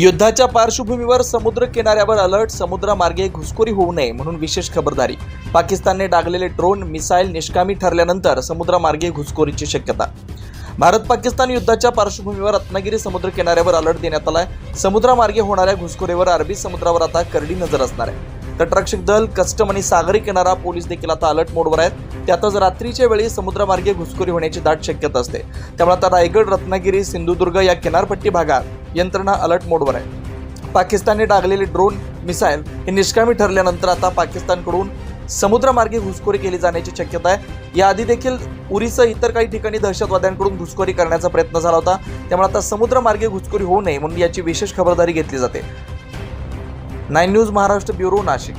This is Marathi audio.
युद्धाच्या पार्श्वभूमीवर समुद्र किनाऱ्यावर अलर्ट, समुद्रामार्गे घुसखोरी होऊ नये म्हणून विशेष खबरदारी। पाकिस्तानने डागलेले ड्रोन मिसाईल निष्कामी ठरल्यानंतर समुद्रामार्गे घुसखोरीची शक्यता। भारत पाकिस्तान युद्धाच्या पार्श्वभूमीवर रत्नागिरी समुद्र किनाऱ्यावर अलर्ट देण्यात आलाय। समुद्रामार्गे होणाऱ्या घुसखोरीवर अरबी समुद्रावर आता करडी नजर असणार आहे। तटरक्षक दल, कस्टम आणि सागरी किनारा पोलीस देखील आता अलर्ट मोडवर आहेत। त्यातच रात्रीच्या वेळी समुद्रामार्गे घुसखोरी होण्याची दाट शक्यता असते। त्यामुळे आता रायगड, रत्नागिरी, सिंधुदुर्ग या किनारपट्टी भागात यंत्रणा अलर्ट मोडवर आहे। पाकिस्तानने डागलेले ड्रोन मिसाईल हे निष्कामी ठरल्यानंतर आता पाकिस्तानकडून समुद्रमार्गे घुसखोरी केली जाण्याची शक्यता आहे। याआधी देखील उरीसह इतर काही ठिकाणी दहशतवाद्यांकडून घुसखोरी करण्याचा प्रयत्न झाला होता। त्यामुळे आता समुद्रमार्गे घुसखोरी होऊ नये म्हणून याची विशेष खबरदारी घेतली जाते। 9 न्यूज महाराष्ट्र ब्युरो, नाशिक।